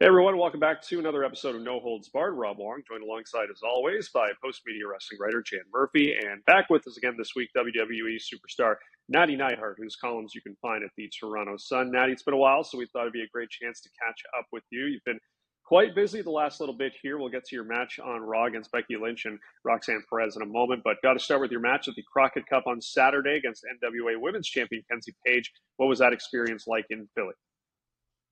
Hey everyone, welcome back to another episode of No Holds Barred. Rob Wong, joined alongside as always by Postmedia wrestling writer Jan Murphy, and back with us again this week, WWE superstar Nattie Neidhart, whose columns you can find at the Toronto Sun. Nattie, it's been a while, so we thought it'd be a great chance to catch up with you. You've been quite busy the last little bit here. We'll get to your match on Raw against Becky Lynch and Roxanne Perez in a moment, but got to start with your match at the Crockett Cup on Saturday against NWA Women's Champion Kenzie Paige. What was that experience like in Philly?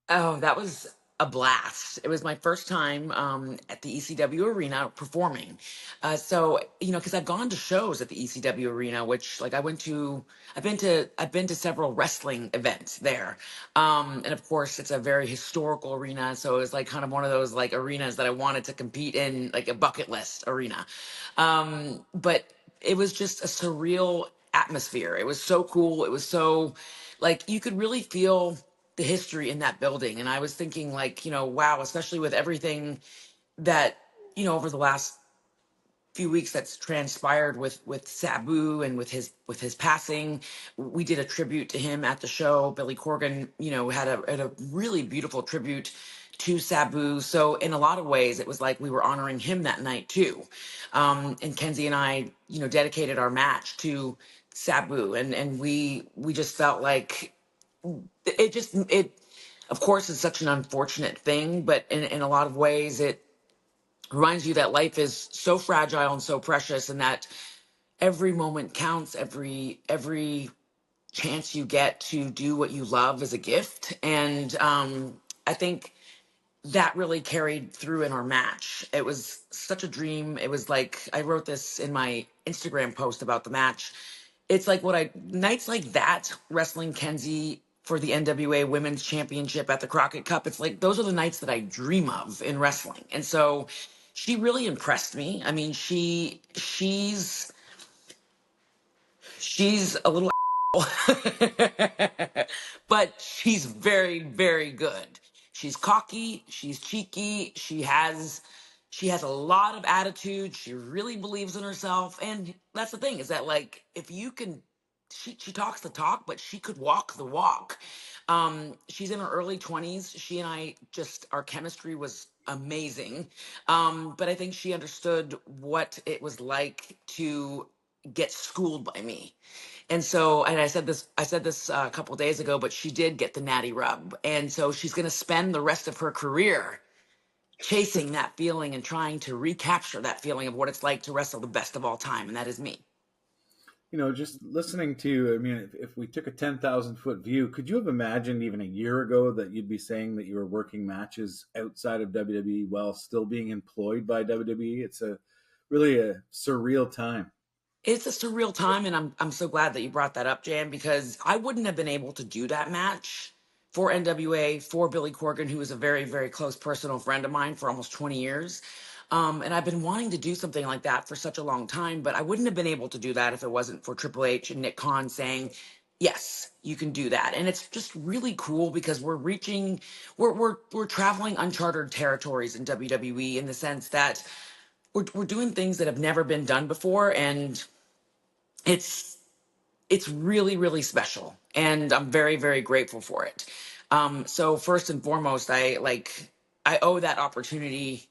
Oh, that was a blast. It was my first time at the ECW arena performing. Because I've gone to shows at the ECW arena, which like I've been to several wrestling events there. And of course it's a very historical arena, so it was like kind of one of those like arenas that I wanted to compete in, like a bucket list arena. But it was just a surreal atmosphere. It was so cool. It was so like you could really feel the history in that building. And I was thinking like, wow, especially with everything that, over the last few weeks that's transpired with Sabu and with his passing. We did a tribute to him at the show. Billy Corgan, had a really beautiful tribute to Sabu. So in a lot of ways, it was like we were honoring him that night too. And Kenzie and I, dedicated our match to Sabu, and we just felt like it of course is such an unfortunate thing, but in a lot of ways it reminds you that life is so fragile and so precious, and that every moment counts, every chance you get to do what you love is a gift. And I think that really carried through in our match. It was such a dream. It was like I wrote this in my Instagram post about the match. It's like nights like that, wrestling Kenzie for the NWA Women's Championship at the Crockett Cup. It's like those are the nights that I dream of in wrestling. And so she really impressed me. I mean, she's a little but she's very, very good. She's cocky, she's cheeky, she has a lot of attitude. She really believes in herself. And that's the thing, is that like if you can she talks the talk, but she could walk the walk. She's in her early 20s. She and I just our chemistry was amazing. But I think she understood what it was like to get schooled by me. And so, and I said this a couple days ago, but she did get the natty rub. And so she's going to spend the rest of her career chasing that feeling and trying to recapture that feeling of what it's like to wrestle the best of all time. And that is me. Just listening to you, I mean, if we took a 10,000-foot view, could you have imagined even a year ago that you'd be saying that you were working matches outside of WWE while still being employed by WWE? It's really a surreal time. It's a surreal time, and I'm so glad that you brought that up, Jan, because I wouldn't have been able to do that match for NWA, for Billy Corgan, who is a very, very close personal friend of mine for almost 20 years. And I've been wanting to do something like that for such a long time, but I wouldn't have been able to do that if it wasn't for Triple H and Nick Khan saying, yes, you can do that. And it's just really cool because we're traveling uncharted territories in WWE, in the sense that we're doing things that have never been done before, and it's it's really, really special, and I'm very, very grateful for it. So first and foremost, I owe that opportunity,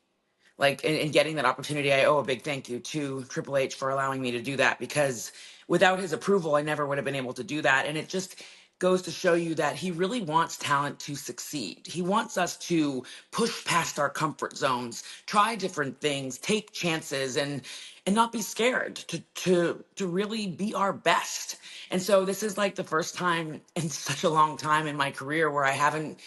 like in getting that opportunity, I owe a big thank you to Triple H for allowing me to do that, because without his approval, I never would have been able to do that. And it just goes to show you that he really wants talent to succeed. He wants us to push past our comfort zones, try different things, take chances, and not be scared to really be our best. And so this is like the first time in such a long time in my career where I haven't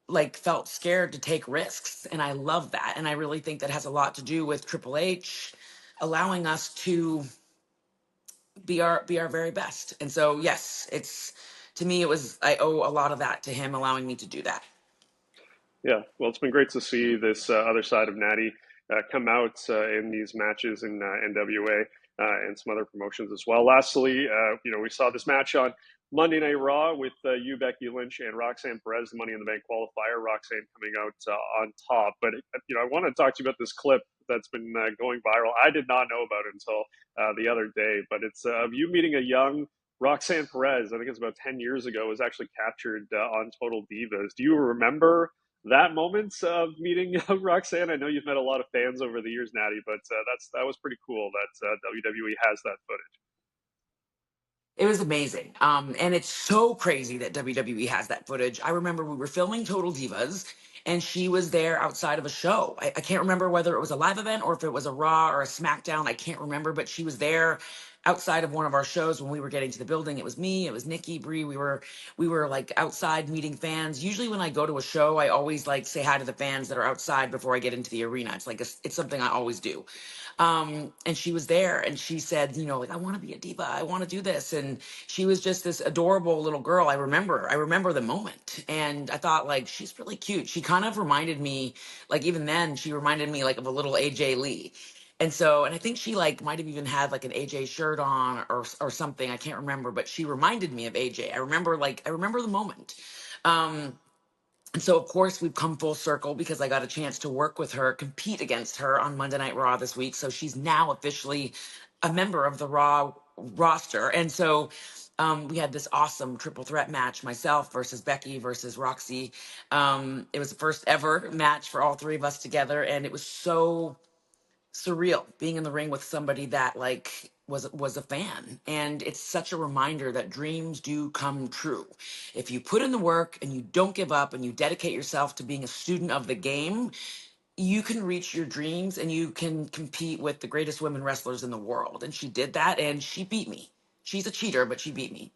like felt scared to take risks, and I love that. And I really think that has a lot to do with Triple H allowing us to be our very best. And so yes, it's to me it was I owe a lot of that to him allowing me to do that. Yeah, well, it's been great to see this other side of Natty come out in these matches in NWA and some other promotions as well. Lastly, we saw this match on Monday Night Raw with you, Becky Lynch, and Roxanne Perez, the Money in the Bank qualifier. Roxanne coming out on top. But I want to talk to you about this clip that's been going viral. I did not know about it until the other day, but it's of you meeting a young Roxanne Perez. I think it's about 10 years ago. It was actually captured on Total Divas. Do you remember that moment of meeting Roxanne? I know you've met a lot of fans over the years, Nattie, but that was pretty cool that WWE has that footage. It was amazing. And it's so crazy that WWE has that footage. I remember we were filming Total Divas and she was there outside of a show. I can't remember whether it was a live event or if it was a Raw or a SmackDown. I can't remember, but she was there outside of one of our shows when we were getting to the building. It was me, it was Nikki, Bree. We were like outside meeting fans. Usually when I go to a show, I always like say hi to the fans that are outside before I get into the arena. It's like it's something I always do. And she was there and she said, like, I want to be a diva. I want to do this. And she was just this adorable little girl. I remember the moment. And I thought, like, she's really cute. She kind of reminded me, like, even then, she reminded me like of a little AJ Lee. And I think she like might have even had like an AJ shirt on or something. I can't remember, but she reminded me of AJ. I remember the moment. Um, and so, of course, we've come full circle because I got a chance to work with her, compete against her on Monday Night Raw this week. So she's now officially a member of the Raw roster. And so we had this awesome triple threat match, myself versus Becky versus Roxy. It was the first ever match for all three of us together. And it was so surreal being in the ring with somebody that like was a fan, and it's such a reminder that dreams do come true if you put in the work and you don't give up and you dedicate yourself to being a student of the game. You can reach your dreams and you can compete with the greatest women wrestlers in the world, and she did that and she beat me. She's a cheater, but she beat me.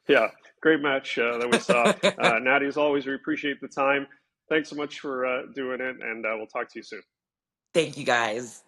Yeah, great match that we saw. Nattie, as always, we appreciate the time. Thanks so much for doing it, and we'll talk to you soon. Thank you guys.